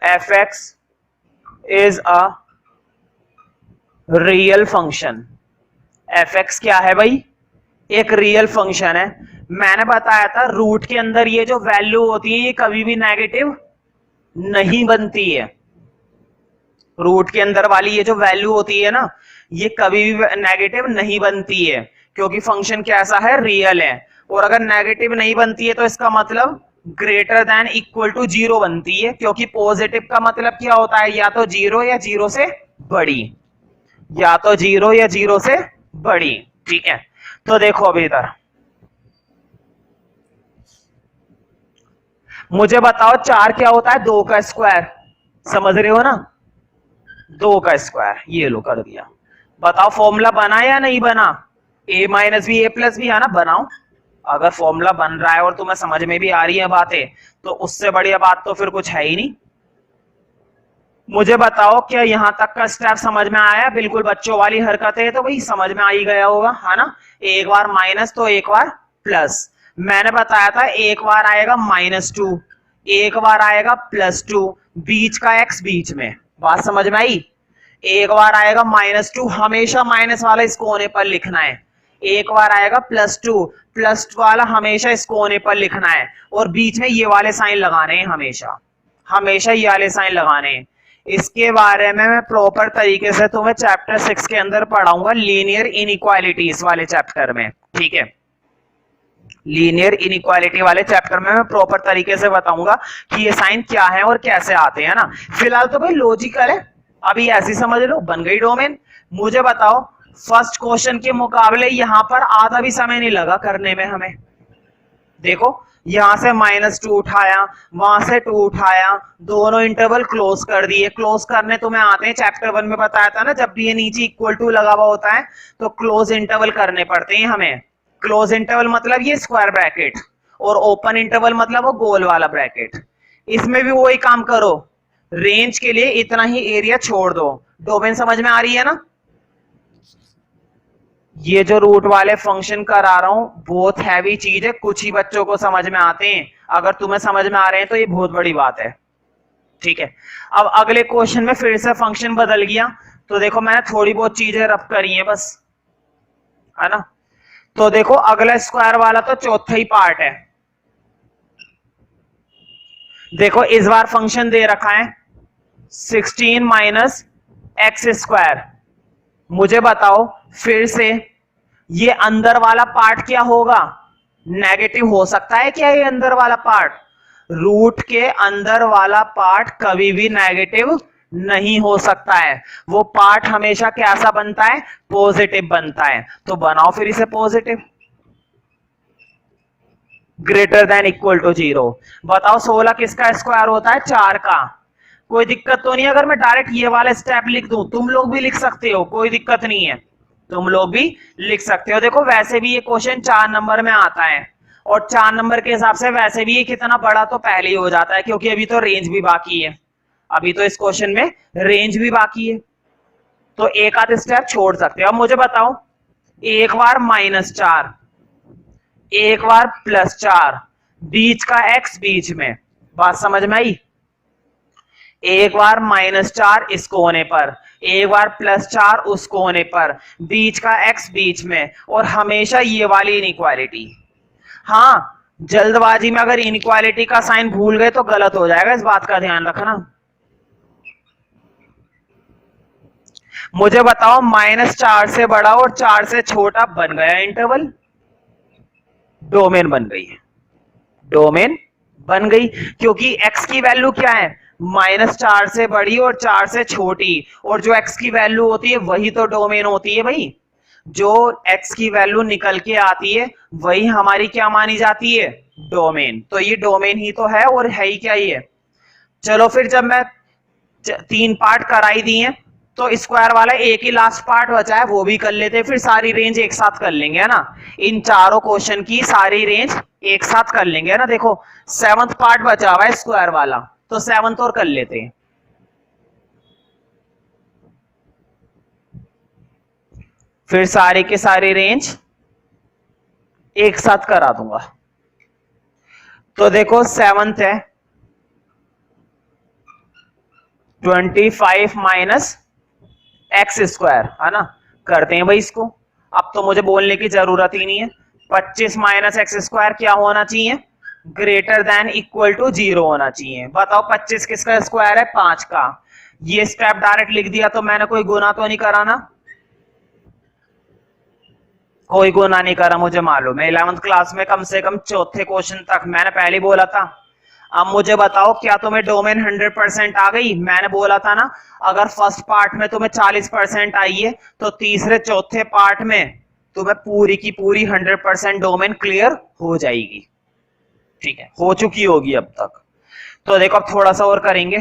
fx is a real function. fx क्या है भाई, एक रियल फंक्शन है। मैंने बताया था रूट के अंदर ये जो वैल्यू होती है ये कभी भी नेगेटिव नहीं बनती है। रूट के अंदर वाली ये जो वैल्यू होती है ना, ये कभी भी नेगेटिव नहीं बनती है, क्योंकि फंक्शन कैसा है, रियल है। और अगर नेगेटिव नहीं बनती है तो इसका मतलब ग्रेटर देन इक्वल टू 0 बनती है, क्योंकि पॉजिटिव का मतलब क्या होता है, या तो 0 या 0 से बड़ी, या तो 0 या 0 से बड़ी। ठीक है, तो देखो अभी इधर मुझे बताओ 4 क्या होता है, 2 का स्क्वायर, समझ रहे हो ना, 2 का स्क्वायर, ये लो कर दिया। बताओ फॉर्मूला बना या नहीं बना, a minus b a plus b, है ना, बनाओ। अगर फॉर्मूला बन रहा है और तुम्हें समझ में भी आ रही है बातें, तो उससे बढ़िया बात तो फिर कुछ है ही नहीं। मुझे बताओ क्या यहां तक का स्टेप समझ में आया, बिल्कुल बच्चों वाली हरकत है तो भाई समझ में आ ही गया होगा, है ना। एक बार माइनस तो एक बार प्लस। मैंने बताया था एक बार आएगा -2, एक बार आएगा +2, बीच का x बीच में, बात समझ में आई। एक बार आएगा -2, हमेशा माइनस वाला इस कोने पर लिखना है। एक बार आएगा +2, +2 वाला हमेशा इस कोने पर लिखना है, और बीच में ये वाले साइन लगाने हैं, हमेशा हमेशा ये वाले साइन लगाने हैं। इसके बारे में मैं प्रॉपर तरीके से तुम्हें चैप्टर 6 के अंदर पढ़ाऊंगा, लीनियर इनइक्वालिटीज वाले चैप्टर में। ठीक है, लीनियर इनइक्वालिटी वाले चैप्टर में मैं प्रॉपर तरीके से बताऊंगा कि ये साइन क्या है और कैसे आते हैं ना। फिलहाल तो भाई लॉजिकल है, अभी ऐसी समझ लो, बन गई डोमेन। मुझे बताओ फर्स्ट क्वेश्चन के मुकाबले यहां पर आधा भी समय नहीं लगा करने में हमें। देखो यहां से -2 उठाया, वहां से 2 उठाया, दोनों इंटरवल क्लोज कर दिए। क्लोज करने तुम्हें आते हैं, चैप्टर 1 में बताया था ना, जब भी ये नीचे इक्वल टू लगा हुआ होता है तो क्लोज इंटरवल करने पड़ते हैं हमें। क्लोज इंटरवल मतलब ये स्क्वायर ब्रैकेट, और ओपन इंटरवल मतलब वो गोल वाला ब्रैकेट। इसमें भी वही काम करो, रेंज के लिए इतना ही एरिया छोड़ दो। डोमेन समझ में आ रही है ना। ये जो रूट वाले फंक्शन करा रहा हूं बहुत हैवी चीज है, कुछ ही बच्चों को समझ में आते हैं, अगर तुम्हें समझ में आ रहे हैं तो ये बहुत बड़ी बात है। ठीक है, अब अगले क्वेश्चन में फिर से फंक्शन बदल गया, तो देखो मैंने थोड़ी बहुत चीजें रफ करी हैं बस, है ना। तो देखो अगला स्क्वायर वाला तो चौथा ही पार्ट है। देखो इस बार फंक्शन दे रखा है 16 माइनस एक्स स्क्वायर। मुझे बताओ फिर से ये अंदर वाला पार्ट क्या होगा, नेगेटिव हो सकता है क्या ये अंदर वाला पार्ट। रूट के अंदर वाला पार्ट कभी भी नेगेटिव नहीं हो सकता है, वो पार्ट हमेशा कैसा बनता है, पॉजिटिव बनता है। तो बनाओ फिर इसे positive, greater than equal to 0। बताओ 16 किसका स्क्वायर होता है, 4 का। कोई दिक्कत तो नहीं अगर मैं डायरेक्ट ये वाला स्टेप लिख दूं, तुम लोग भी लिख सकते हो, कोई दिक्कत नहीं है, तुम लोग भी लिख सकते हो। देखो वैसे भी ये क्वेश्चन 4 नंबर में आता है, और 4 नंबर के हिसाब से वैसे भी ये कितना बड़ा तो पहले ही हो जाता है, क्योंकि अभी तो रेंज भी बाकी है, अभी तो इस क्वेश्चन में रेंज भी बाकी है, तो एक आध स्टेप छोड़ सकते हो। अब मुझे बताओ एक बार -4, एक बार +4, बीच का x बीच में, बात समझ में आई। एक बार -4 इस कोने पर, एक बार +4 उस कोने पर, बीच का x बीच में, और हमेशा ये वाली इनइक्वालिटी। हाँ, जल्दबाजी में अगर इनइक्वालिटी का साइन भूल गए तो गलत हो जाएगा, इस बात का ध्यान रखना। मुझे बताओ -4 से बड़ा और 4 से छोटा बन गया इंटरवल, डोमेन बन गई है, डोमेन बन गई, क्योंकि x की वैल्यू क्या है, -4 से बड़ी और 4 से छोटी, और जो x की वैल्यू होती है वही तो डोमेन होती है भाई, जो x की वैल्यू निकल के आती है वही हमारी क्या मानी जाती है, डोमेन। तो ये डोमेन ही तो है, और है ही क्या ये। चलो फिर जब मैं 3 पार्ट कराई दिए तो स्क्वायर वाला एक ही लास्ट पार्ट बचा है, वो भी कर लेते, फिर सारी रेंज एक साथ कर लेंगे, है ना, इन चारों क्वेश्चन की सारी रेंज एक साथ कर लेंगे, है ना। देखो 7th पार्ट बचा हुआ है स्क्वायर वाला, तो 7th और कर लेते हैं। फिर सारी के सारी रेंज एक साथ करा दूंगा। तो देखो 7th है 25 माइनस एक्स स्क्वायर, है ना, करते हैं भाई इसको। अब तो मुझे बोलने की जरूरत ही नहीं है, 25 माइनस एक्स स्क्वायर क्या होना चाहिए, ग्रेटर देन इक्वल टू 0 होना चाहिए। बताओ 25 किसका स्क्वायर है, 5 का। ये स्टेप डायरेक्ट लिख दिया तो मैंने कोई गुना तो नहीं करा ना, कोई गुना नहीं करा, मुझे मालूम है। 11th क्लास में कम से कम चौथे क्वेश्चन तक मैंने पहले ही बोला था। अब मुझे बताओ क्या तुम्हें डोमेन 100% आ गई, मैंने बोला था ना अगर फर्स्ट पार्ट में तुम्हें 40% आई है तो तीसरे चौथे पार्ट में तुम्हें पूरी की पूरी 100% डोमेन क्लियर हो जाएगी, ठीक है, हो चुकी होगी अब तक। तो देखो अब थोड़ा सा और करेंगे,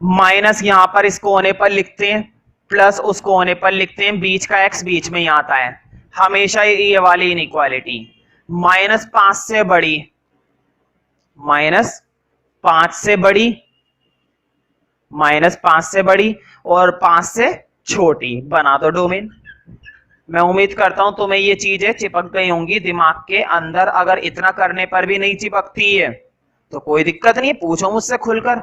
माइनस यहां पर इस कोने पर लिखते हैं, प्लस उस कोने पर लिखते हैं, बीच का एक्स बीच में ही आता है हमेशा, ये वाली इनइक्वालिटी, -5 से बड़ी, -5 से बड़ी, -5 से बड़ी और 5 से छोटी, बना दो डोमेन। मैं उम्मीद करता हूं तुम्हें ये चीजें चिपक गई होंगी दिमाग के अंदर, अगर इतना करने पर भी नहीं चिपकती है तो कोई दिक्कत नहीं है, पूछो मुझसे खुलकर।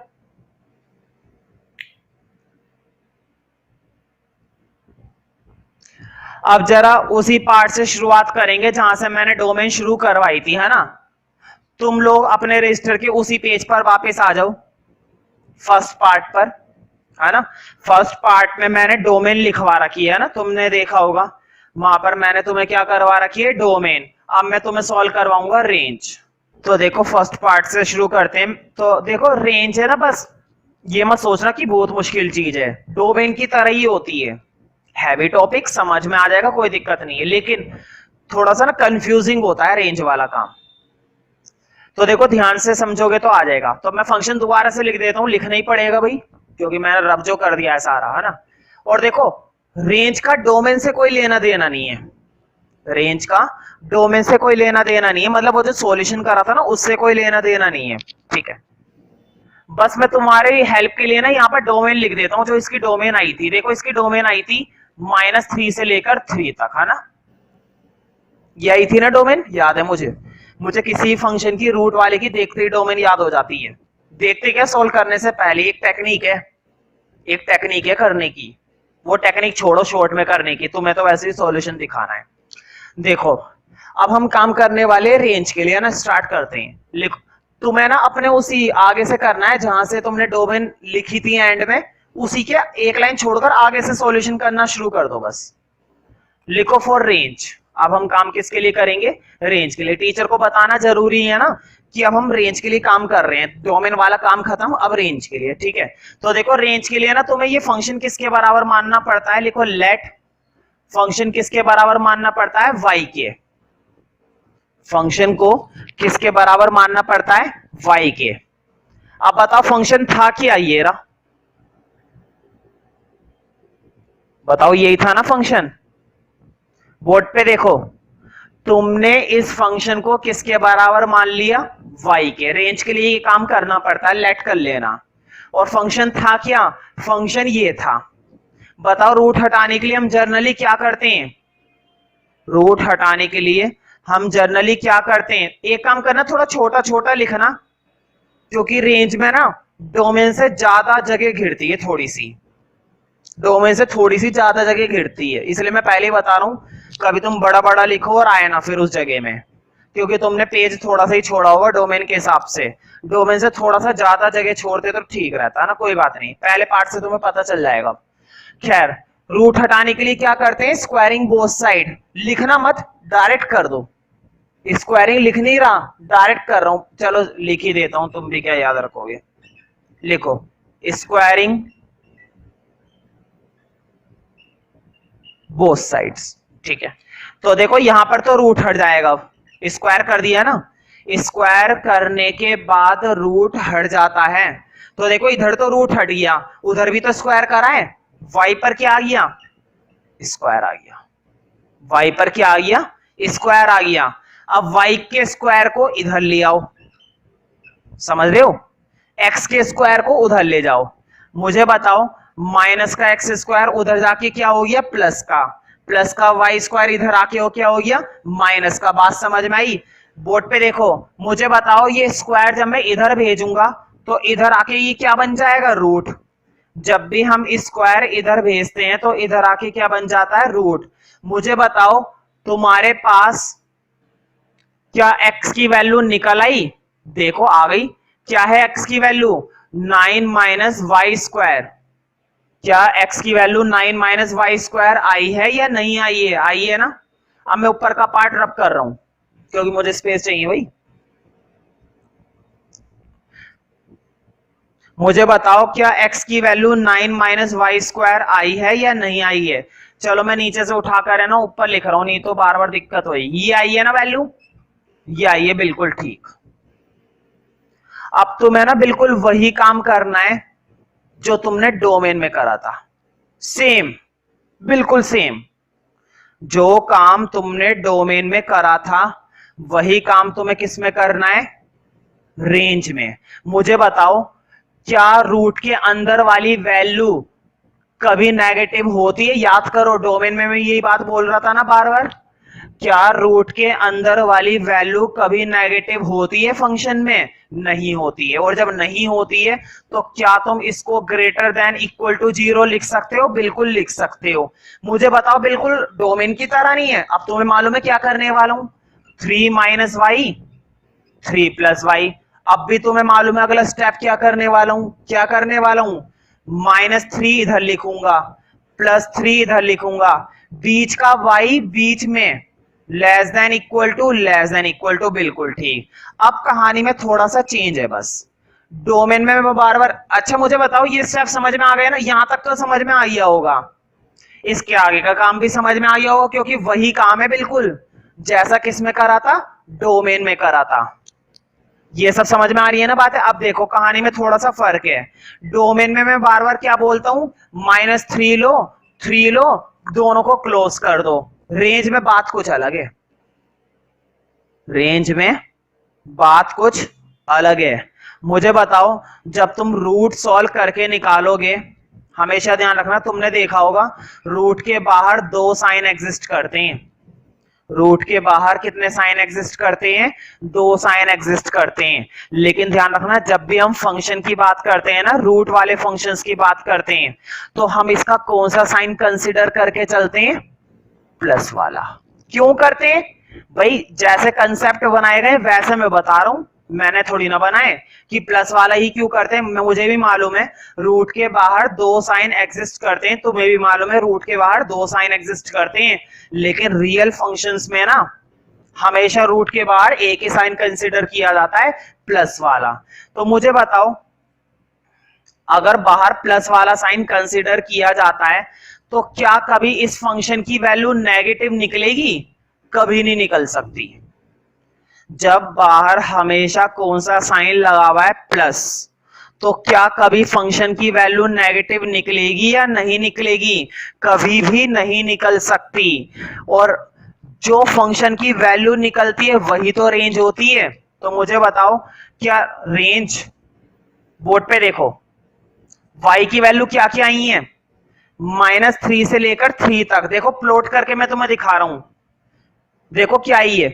अब जरा उसी पार्ट से शुरुआत करेंगे जहां से मैंने डोमेन शुरू करवाई थी, है ना। तुम लोग अपने रजिस्टर के उसी पेज पर वापस आ जाओ, फर्स्ट पार्ट पर, है ना। फर्स्ट पार्ट में मैंने डोमेन लिखवा रखी है ना, तुमने देखा होगा वहां पर मैंने तुम्हें क्या करवा रखी है, डोमेन। अब मैं तुम्हें सॉल्व करवाऊंगा रेंज। तो देखो फर्स्ट पार्ट से शुरू करते हैं। तो देखो रेंज है ना, बस ये मत सोचना कि बहुत मुश्किल चीज है, डोमेन की तरह ही होती है, हैवी टॉपिक, समझ में आ जाएगा, कोई दिक्कत नहीं है, लेकिन थोड़ा सा ना कंफ्यूजिंग होता है रेंज वाला काम। तो देखो ध्यान से समझोगे तो आ जाएगा। तो मैं फंक्शन दोबारा से लिख देता हूं, लिखना ही पड़ेगा भाई क्योंकि मैंने रब जो कर दिया है सारा, है ना। और देखो रेंज का डोमेन से कोई लेना देना नहीं है, रेंज का डोमेन से कोई लेना देना नहीं है, मतलब वो जो सॉल्यूशन करा था ना उससे कोई लेना देना नहीं है, ठीक है। बस मैं तुम्हारे हेल्प के लिए ना यहाँ पर डोमेन लिख देता हूँ, जो इसकी डोमेन आई थी। देखो इसकी डोमेन आई थी -3 से लेकर 3 तक, है ना, ये आई थी ना डोमेन, याद है मुझे। मुझे किसी फंक्शन की रूट वाले की देखते ही डोमेन याद हो जाती है। देखते क्या, सोल्व करने से पहले एक टेक्निक है, एक टेक्निक है करने की, वो टेक्निक छोड़ो शॉर्ट में करने की, तुम्हें तो वैसे ही सॉल्यूशन दिखाना है। देखो अब हम काम करने वाले रेंज के लिए ना, स्टार्ट करते हैं। लिखो तुम्हें ना अपने उसी आगे से करना है जहां से तुमने डोमेन लिखी थी एंड में, उसी के एक लाइन छोड़कर आगे से सॉल्यूशन करना शुरू कर दो बस। लिखो फॉर रेंज। अब हम काम किसके लिए करेंगे, रेंज के लिए। टीचर को बताना जरूरी है ना कि अब हम रेंज के लिए काम कर रहे हैं, डोमेन वाला काम खत्म, अब रेंज के लिए, ठीक है। तो देखो रेंज के लिए ना तुम्हें ये फंक्शन किसके बराबर मानना पड़ता है, लिखो लेट फंक्शन किसके बराबर मानना पड़ता है, y के। फंक्शन को किसके बराबर मानना पड़ता है, y के। अब बताओ फंक्शन था क्या, ये रहा, बताओ यही था ना फंक्शन। बोर्ड पे देखो, तुमने इस फंक्शन को किसके बराबर मान लिया, y के। रेंज के लिए ये काम करना पड़ता है, लेट कर लेना। और फंक्शन था क्या, फंक्शन ये था। बताओ रूट हटाने के लिए हम जर्नली क्या करते हैं, रूट हटाने के लिए हम जर्नली क्या करते हैं, एक काम करना, थोड़ा छोटा छोटा लिखना, क्योंकि रेंज में ना डोमेन से ज्यादा जगह घिरती है, थोड़ी सी डोमेन से थोड़ी सी ज्यादा जगह घिरती है, इसलिए मैं पहले ही बता रहा हूं, कभी तुम बड़ा बड़ा लिखो और आए ना फिर उस जगह में। क्योंकि तुमने पेज थोड़ा सा ही छोड़ा होगा डोमेन के हिसाब से, डोमेन से थोड़ा सा ज्यादा जगह छोड़ते तो ठीक रहता है ना, कोई बात नहीं, पहले पार्ट से तुम्हें पता चल जाएगा। खैर, रूट हटाने के लिए क्या करते हैं, स्क्वायरिंग बोथ साइड, लिखना मत, डायरेक्ट कर दो, स्क्वायरिंग लिख नहीं रहा, डायरेक्ट कर रहा हूं, चलो लिख ही देता हूं, तुम भी क्या याद रखोगे, लिखो स्क्वायरिंग बोथ साइड्स, ठीक है। तो देखो यहां पर तो रूट हट जाएगा, स्क्वायर कर दिया ना, स्क्वायर करने के बाद रूट हट जाता है, तो देखो इधर तो रूट हट गया, उधर भी तो स्क्वायर करा है, वाई पर क्या आ गया, स्क्वायर आ गया, वाई पर क्या आ गया, स्क्वायर आ गया। अब वाई के स्क्वायर को इधर ले आओ, समझ रहे हो, एक्स के स्क्वायर को उधर ले जाओ, मुझे बताओ माइनस का एक्स स्क्वायर उधर जाके क्या हो गया, प्लस का वाई स्क्वायर इधर आके हो क्या हो गया, माइनस का। बात समझ में आई, बोर्ड पे देखो, मुझे बताओ ये स्क्वायर जब मैं इधर भेजूंगा तो इधर आके ये क्या बन जाएगा, रूट। जब भी हम स्क्वायर इधर भेजते हैं तो इधर आके क्या बन जाता है, रूट। मुझे बताओ तुम्हारे पास क्या x की वैल्यू निकल आई, देखो आ गई, क्या है x की वैल्यू, 9 माइनस वाई स्क्वायर, क्या x की वैल्यू 9 माइनस वाई स्क्वायर आई है या नहीं आई है, आई है ना। अब मैं ऊपर का पार्ट रब कर रहा हूं क्योंकि मुझे स्पेस चाहिए भाई। मुझे बताओ क्या x की वैल्यू 9 माइनस वाई स्क्वायर आई है या नहीं आई है। चलो मैं नीचे से उठाकर है ना ऊपर लिख रहा हूं, नहीं तो बार बार दिक्कत होगी। ये आई है ना वैल्यू, ये आई है, बिल्कुल ठीक। अब तुम्हें ना बिल्कुल वही काम करना है जो तुमने डोमेन में करा था, सेम, बिल्कुल सेम, जो काम तुमने डोमेन में करा था वही काम तुम्हें किस में करना है, रेंज में। मुझे बताओ क्या रूट के अंदर वाली वैल्यू कभी नेगेटिव होती है, याद करो डोमेन में मैं यही बात बोल रहा था ना बार बार, क्या रूट के अंदर वाली वैल्यू कभी नेगेटिव होती है फंक्शन में, नहीं होती है। और जब नहीं होती है तो क्या तुम इसको ग्रेटर देन इक्वल टू 0 लिख सकते हो, बिल्कुल लिख सकते हो। मुझे बताओ बिल्कुल डोमेन की तरह नहीं है, अब तुम्हें मालूम है क्या करने वाला हूं, 3 माइनस वाई 3 प्लस वाई। अब भी तुम्हें मालूम है अगला स्टेप क्या करने वाला हूं, क्या करने वाला हूं, -3 इधर लिखूंगा, +3 इधर लिखूंगा, बीच का y बीच में लेस देन इक्वल टू, बिल्कुल ठीक। अब कहानी में थोड़ा सा चेंज है बस, डोमेन में मैं बार बार, अच्छा मुझे बताओ ये स्टेप समझ में आ गया ना, यहां तक तो समझ में आ गया होगा, इसके आगे का काम भी समझ में आ गया होगा क्योंकि वही काम है बिल्कुल जैसा किस में करा था, डोमेन में करा था। ये सब समझ में आ रही है ना बात है। अब देखो कहानी में थोड़ा सा फर्क है, डोमेन में मैं बार बार क्या बोलता हूं, -3 लो 3 लो, दोनों को क्लोज कर दो। रेंज में बात कुछ अलग है, रेंज में बात कुछ अलग है। मुझे बताओ जब तुम रूट सॉल्व करके निकालोगे, हमेशा ध्यान रखना, तुमने देखा होगा रूट के बाहर 2 साइन एग्जिस्ट करते हैं, रूट के बाहर कितने साइन एग्जिस्ट करते हैं, 2 साइन एग्जिस्ट करते हैं। लेकिन ध्यान रखना जब भी हम फंक्शन की बात करते हैं ना, रूट वाले फंक्शंस की बात करते हैं, तो हम इसका कौन सा साइन कंसीडर करके चलते हैं, प्लस वाला। क्यों करते हैं भाई, जैसे कंसेप्ट बनाए गए वैसे मैं बता रहा हूं, मैंने थोड़ी ना बनाए कि प्लस वाला ही क्यों करते हैं। मुझे भी मालूम है रूट के बाहर 2 साइन एग्जिस्ट करते हैं, तुम्हें भी मालूम है रूट के बाहर 2 साइन एग्जिस्ट करते हैं, लेकिन रियल फंक्शंस में ना हमेशा रूट के बाहर एक ही साइन कंसीडर किया जाता है, प्लस वाला। तो मुझे बताओ अगर बाहर प्लस वाला साइन कंसीडर किया जाता है तो क्या कभी इस फंक्शन की वैल्यू नेगेटिव निकलेगी, कभी नहीं निकल सकती। जब बाहर हमेशा कौन सा साइन लगा हुआ है, प्लस, तो क्या कभी फंक्शन की वैल्यू नेगेटिव निकलेगी या नहीं निकलेगी, कभी भी नहीं निकल सकती। और जो फंक्शन की वैल्यू निकलती है वही तो रेंज होती है। तो मुझे बताओ क्या रेंज, बोर्ड पे देखो y की वैल्यू क्या क्या आई है, -3 से लेकर 3 तक, देखो प्लॉट करके मैं तुम्हें दिखा रहा हूं, देखो क्या आई है,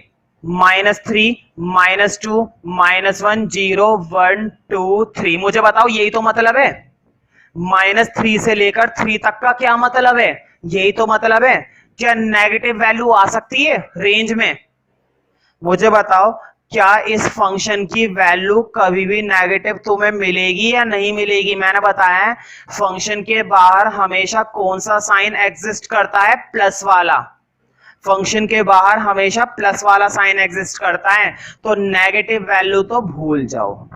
-3 -2 -1 0 1 2 3। मुझे बताओ यही तो मतलब है, -3 से लेकर 3 तक का क्या मतलब है, यही तो मतलब है। क्या नेगेटिव वैल्यू आ सकती है रेंज में, मुझे बताओ क्या इस फंक्शन की वैल्यू कभी भी नेगेटिव तुम्हें मिलेगी या नहीं मिलेगी? मैंने बताया है फंक्शन के बाहर हमेशा कौन सा साइन एग्जिस्ट करता है? प्लस वाला। फंक्शन के बाहर हमेशा प्लस वाला साइन एग्जिस्ट करता है, तो नेगेटिव वैल्यू तो भूल जाओ,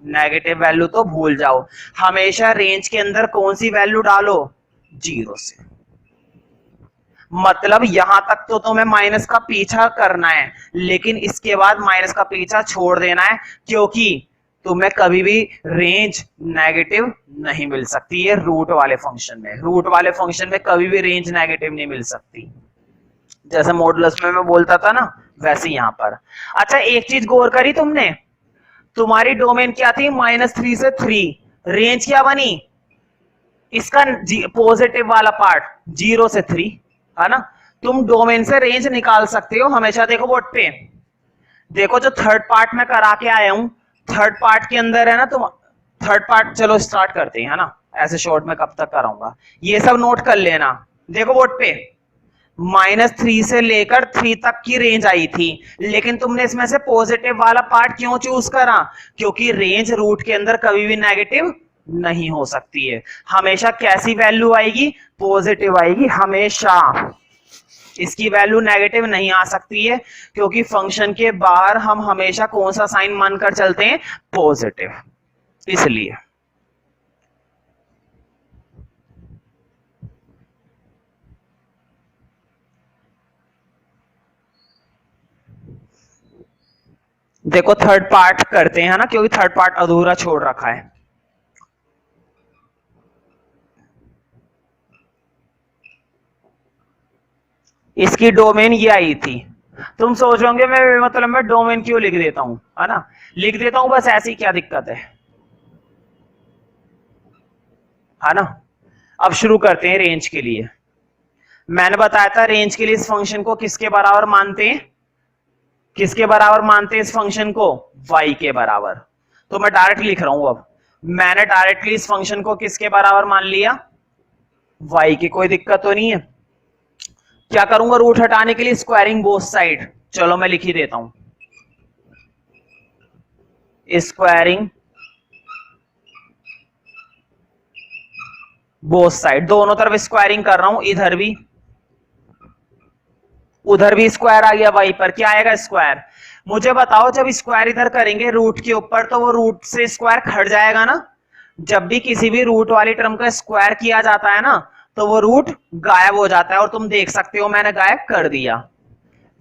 नेगेटिव वैल्यू तो भूल जाओ। हमेशा रेंज के अंदर कौन सी वैल्यू डालो? 0 से। मतलब यहां तक तो तुम्हें माइनस का पीछा करना है, लेकिन इसके बाद माइनस का पीछा छोड़ देना है, क्योंकि तुम्हें कभी भी रेंज नेगेटिव नहीं मिल सकती है रूट वाले फंक्शन में। रूट वाले फंक्शन में कभी भी रेंज नेगेटिव नहीं मिल सकती, जैसे मॉडुलस में मैं बोलता था ना, वैसे यहां पर। अच्छा, एक चीज गौर करी तुमने? तुम्हारी डोमेन क्या थी? -3 से 3। रेंज क्या बनी इसका? पॉजिटिव वाला पार्ट 0 से 3, है ना? तुम डोमेन से रेंज निकाल सकते हो हमेशा। देखो बोर्ड पे, देखो जो थर्ड पार्ट में करा के आया हूं, थर्ड पार्ट के अंदर है ना, तुम थर्ड पार्ट चलो स्टार्ट करते हैं, है ना? ऐसे शॉर्ट में कब तक कराऊंगा, ये सब नोट कर लेना। देखो बोर्ड पे -3 से लेकर 3 तक की रेंज आई थी, लेकिन तुमने इसमें से पॉजिटिव वाला पार्ट क्यों चूज करा? क्योंकि रेंज रूट के अंदर कभी भी नेगेटिव नहीं हो सकती है। हमेशा कैसी वैल्यू आएगी? पॉजिटिव आएगी हमेशा। इसकी वैल्यू नेगेटिव नहीं आ सकती है, क्योंकि फंक्शन के बाहर हम हमेशा कौन सा साइन मानकर चलते हैं? पॉजिटिव। इसलिए देखो थर्ड पार्ट करते हैं ना, क्योंकि थर्ड पार्ट अधूरा छोड़ रखा है। इसकी डोमेन ये आई थी। तुम सोच रहे होंगे मैं मतलब मैं डोमेन क्यों लिख देता हूं, है ना? लिख देता हूं बस ऐसी, क्या दिक्कत है ना? अब शुरू करते हैं रेंज के लिए। मैंने बताया था रेंज के लिए इस फंक्शन को किसके बराबर मानते हैं? किसके बराबर मानते हैं इस फंक्शन को? y के बराबर। तो मैं डायरेक्ट लिख रहा हूं। अब मैंने डायरेक्टली इस फंक्शन को किसके बराबर मान लिया? y की। कोई दिक्कत तो नहीं है? क्या करूंगा रूट हटाने के लिए? Squaring both side. चलो मैं लिख ही देता हूं, स्क्वायरिंग बोथ साइड। दोनों तरफ स्क्वायरिंग कर रहा हूं, इधर भी उधर भी स्क्वायर आ गया y पर। क्या आएगा? स्क्वायर। मुझे बताओ जब स्क्वायर इधर करेंगे रूट के ऊपर, तो वो रूट से स्क्वायर हट जाएगा ना? जब भी किसी भी रूट वाली टर्म का स्क्वायर किया जाता है ना, तो वो रूट गायब हो जाता है, और तुम देख सकते हो मैंने गायब कर दिया।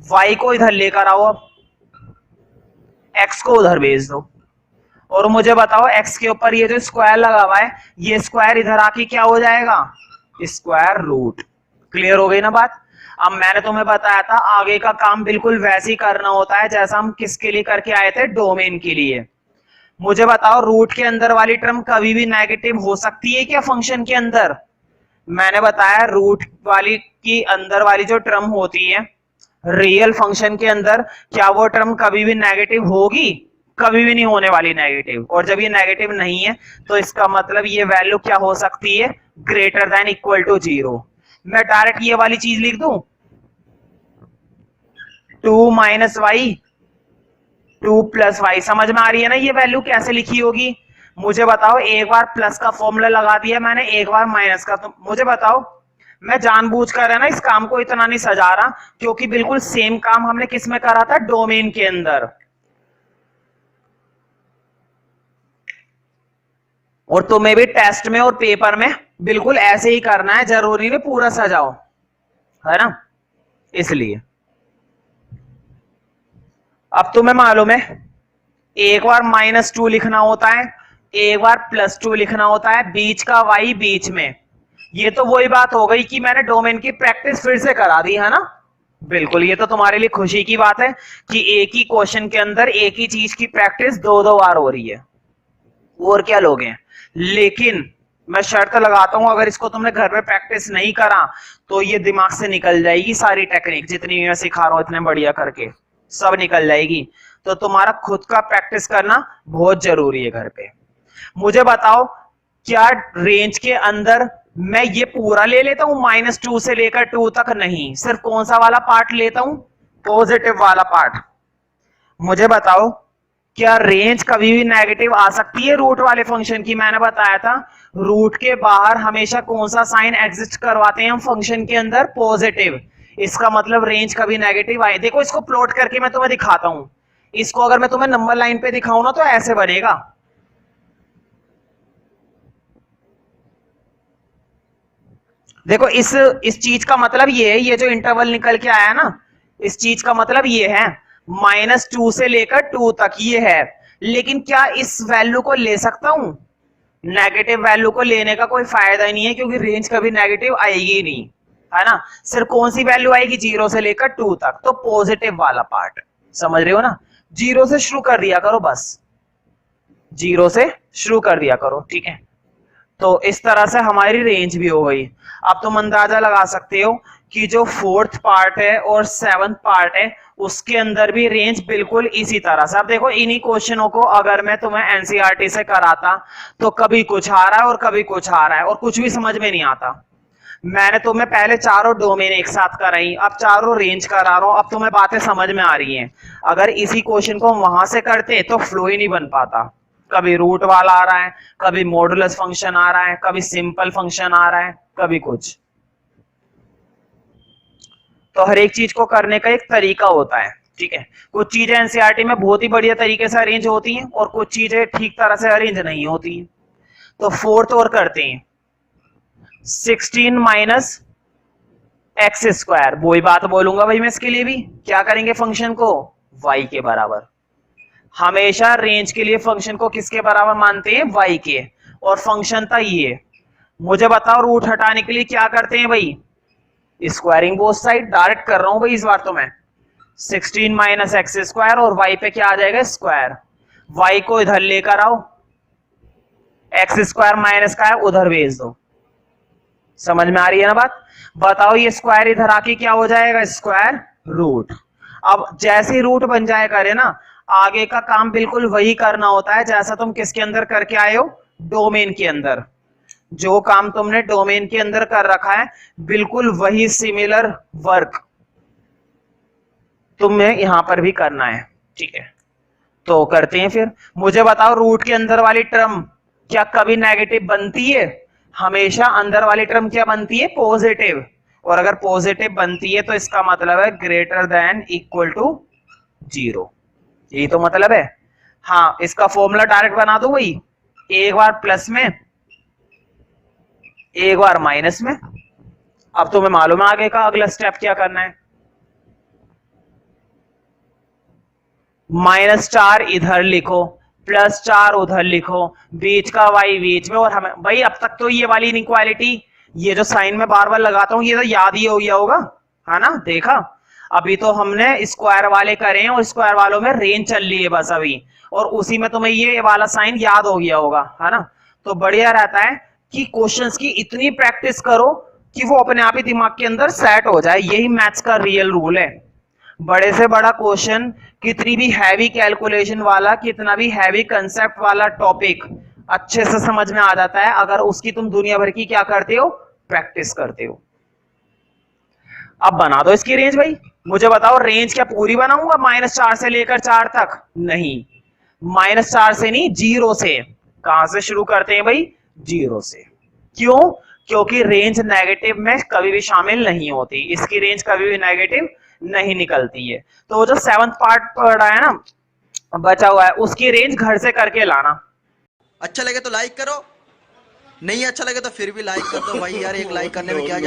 y को इधर लेकर आओ, अब x को उधर भेज दो, और मुझे बताओ x के ऊपर ये जो स्क्वायर लगा हुआ है, ये स्क्वायर इधर आके क्या हो जाएगा? Square root. क्लियर हो गई ना बात? अब मैंने तुम्हें बताया था आगे का काम बिल्कुल वैसे ही करना होता है जैसा हम किसके लिए करके आए थे? डोमेन के लिए। मुझे बताओ रूट के अंदर वाली टर्म कभी भी नेगेटिव हो सकती है क्या फंक्शन के अंदर? मैंने बताया रूट वाली की अंदर वाली जो टर्म होती है रियल फंक्शन के अंदर, क्या वो टर्म कभी भी नेगेटिव होगी? कभी भी नहीं होने वाली नेगेटिव। और जब ये नेगेटिव नहीं है, तो इसका मतलब ये वैल्यू क्या हो सकती है? Greater than equal to 0। मैं डायरेक्ट ये वाली चीज लिख दूं, 2 माइनस वाई 2 प्लस वाई। समझ में आ रही है ना ये वैल्यू कैसे लिखी होगी? मुझे बताओ, एक बार प्लस का फॉर्मूला लगा दिया मैंने, एक बार माइनस का। तो मुझे बताओ, मैं जानबूझकर है ना इस काम को इतना नहीं सजा रहा, क्योंकि बिल्कुल सेम काम हमने किस में करा था? डोमेन के अंदर। और तुम्हें भी टेस्ट में और पेपर में बिल्कुल ऐसे ही करना है, जरूरी नहीं पूरा सजाओ, है ना? इसलिए अब तुम्हें मालूम है एक बार -2 लिखना होता है, एक बार +2 लिखना होता है, बीच का y बीच में। ये तो वही बात हो गई कि मैंने डोमेन की प्रैक्टिस फिर से करा दी, है ना? बिल्कुल, ये तो तुम्हारे लिए खुशी की बात है कि एक ही क्वेश्चन के अंदर एक ही चीज की प्रैक्टिस 2-2 बार हो रही है। और क्या लोगे? लेकिन मैं शर्त लगाता हूं, अगर इसको तुमने घर में प्रैक्टिस नहीं करा तो ये दिमाग से निकल जाएगी सारी टेक्निक, जितनी मैं सिखा रहा हूं इतने बढ़िया करके सब निकल जाएगी। तो तुम्हारा खुद का प्रैक्टिस करना बहुत जरूरी है घर पे। मुझे बताओ, क्या रेंज के अंदर मैं ये पूरा ले लेता हूं -2 से लेकर 2 तक? नहीं, सिर्फ कौन सा वाला पार्ट लेता हूं? पॉजिटिव वाला पार्ट। मुझे बताओ क्या रेंज कभी भी नेगेटिव आ सकती है रूट वाले फंक्शन की? मैंने बताया था रूट के बाहर हमेशा कौन सा साइन एग्जिस्ट करवाते हैं हम फंक्शन के अंदर? पॉजिटिव। इसका मतलब रेंज कभी नेगेटिव आए। देखो इसको प्लॉट करके मैं तुम्हें दिखाता हूं। इसको अगर मैं तुम्हें नंबर लाइन पे दिखाऊं ना तो ऐसे बनेगा। देखो इस चीज का मतलब ये है, ये जो इंटरवल निकल के आया ना, इस चीज का मतलब ये है -2 से लेकर 2 तक ये है। लेकिन क्या इस वैल्यू को ले सकता हूं? नेगेटिव वैल्यू को लेने का कोई फायदा ही नहीं है क्योंकि रेंज कभी नेगेटिव आएगी नहीं, है ना। सिर्फ कौन सी वैल्यू आएगी? 0 से लेकर 2 तक। तो पॉजिटिव वाला पार्ट समझ रहे हो ना। 0 से शुरू कर दिया करो, बस 0 से शुरू कर दिया करो, ठीक है। तो इस तरह से हमारी रेंज भी हो गई। अब तुम अंदाजा लगा सकते हो कि जो 4th पार्ट है और 7th पार्ट है उसके अंदर भी रेंज बिल्कुल इसी तरह से। अब देखो इन्हीं क्वेश्चनों को अगर मैं तुम्हें एनसीईआरटी से कराता तो कभी कुछ आ रहा है और कभी कुछ आ रहा है और कुछ भी समझ में नहीं आता। मैंने तुम्हें पहले चारों डोमेन एक साथ कराई, अब चारों रेंज करा रहा हूं, अब तुम्हें बातें समझ में आ रही हैं। अगर इसी क्वेश्चन को हम वहां से करते तो फ्लो ही नहीं बन पाता। कभी रूट वाला आ रहा है, कभी मॉडुलस फंक्शन आ रहा है, कभी सिंपल फंक्शन आ रहा है, कभी कुछ। तो हर एक चीज को करने का एक तरीका होता है, ठीक है। कुछ चीजें एनसीईआरटी में बहुत ही बढ़िया तरीके से अरेंज होती हैं और कुछ चीजें ठीक तरह से अरेंज नहीं होती हैं। तो 4th और करते हैं, 16 माइनस एक्स स्क्वायर। वही बात बोलूंगा भाई मैं इसके लिए भी। क्या करेंगे? फंक्शन को y के बराबर। हमेशा रेंज के लिए फंक्शन को किसके बराबर मानते हैं? y के। और फंक्शन था ये। मुझे बताओ रूट हटाने के लिए क्या करते हैं भाई? Squaring both side. डायरेक्ट कर रहा हूं भाई इस बार तो मैं। 16 माइनस एक्स स्क्वायर और y पे क्या आ जाएगा? स्क्वायर। y को इधर लेकर आओ, एक्स स्क्वायर माइनस का है उधर भेज दो। समझ में आ रही है ना बात? बताओ ये स्क्वायर इधर आके क्या हो जाएगा? Square root. अब जैसे रूट बन जाए करे ना, आगे का काम बिल्कुल वही करना होता है जैसा तुम किसके अंदर करके आए हो? डोमेन के अंदर। जो काम तुमने डोमेन के अंदर कर रखा है बिल्कुल वही सिमिलर वर्क तुम्हें यहां पर भी करना है, ठीक है। तो करते हैं फिर। मुझे बताओ रूट के अंदर वाली टर्म क्या कभी नेगेटिव बनती है? हमेशा अंदर वाली टर्म क्या बनती है? पॉजिटिव। और अगर पॉजिटिव बनती है तो इसका मतलब है ग्रेटर देन इक्वल टू 0। यही तो मतलब है। हाँ, इसका फॉर्मूला डायरेक्ट बना दो वही, एक बार प्लस में एक बार माइनस में। अब तुम्हें मालूम है आगे का अगला स्टेप क्या करना है। -4 इधर लिखो, +4 उधर लिखो, बीच का y बीच में। और हमें भाई अब तक तो ये वाली इनइक्वालिटी, ये जो साइन में बार बार लगाता हूं ये तो याद ही हो गया होगा, है ना। देखा, अभी तो हमने स्क्वायर वाले करे हैं और स्क्वायर वालों में रेंज चल रही है बस अभी, और उसी में तुम्हें ये वाला साइन याद हो गया होगा, है ना। तो बढ़िया रहता है कि क्वेश्चंस की इतनी प्रैक्टिस करो कि वो अपने आप ही दिमाग के अंदर सेट हो जाए। यही मैथ्स का रियल रूल है। बड़े से बड़ा क्वेश्चन, कितनी भी हैवी कैलकुलेशन वाला, कितना भी हैवी कंसेप्ट वाला टॉपिक अच्छे से समझ में आ जाता है अगर उसकी तुम दुनिया भर की क्या करते हो? प्रैक्टिस करते हो। अब बना दो इसकी रेंज भाई। मुझे बताओ रेंज क्या पूरी बनाऊंगा -4 से लेकर 4 तक? नहीं, -4 से नहीं, 0 से। कहां से शुरू करते हैं भाई? 0 से। क्यों? क्योंकि रेंज नेगेटिव में कभी भी शामिल नहीं होती, इसकी रेंज कभी भी नेगेटिव नहीं निकलती है। तो वो जो 7th पार्ट पड़ा है ना, बचा हुआ है, उसकी रेंज घर से करके लाना। अच्छा लगे तो लाइक करो, नहीं अच्छा लगे तो फिर भी लाइक कर दो भाई यार, एक लाइक करने में क्या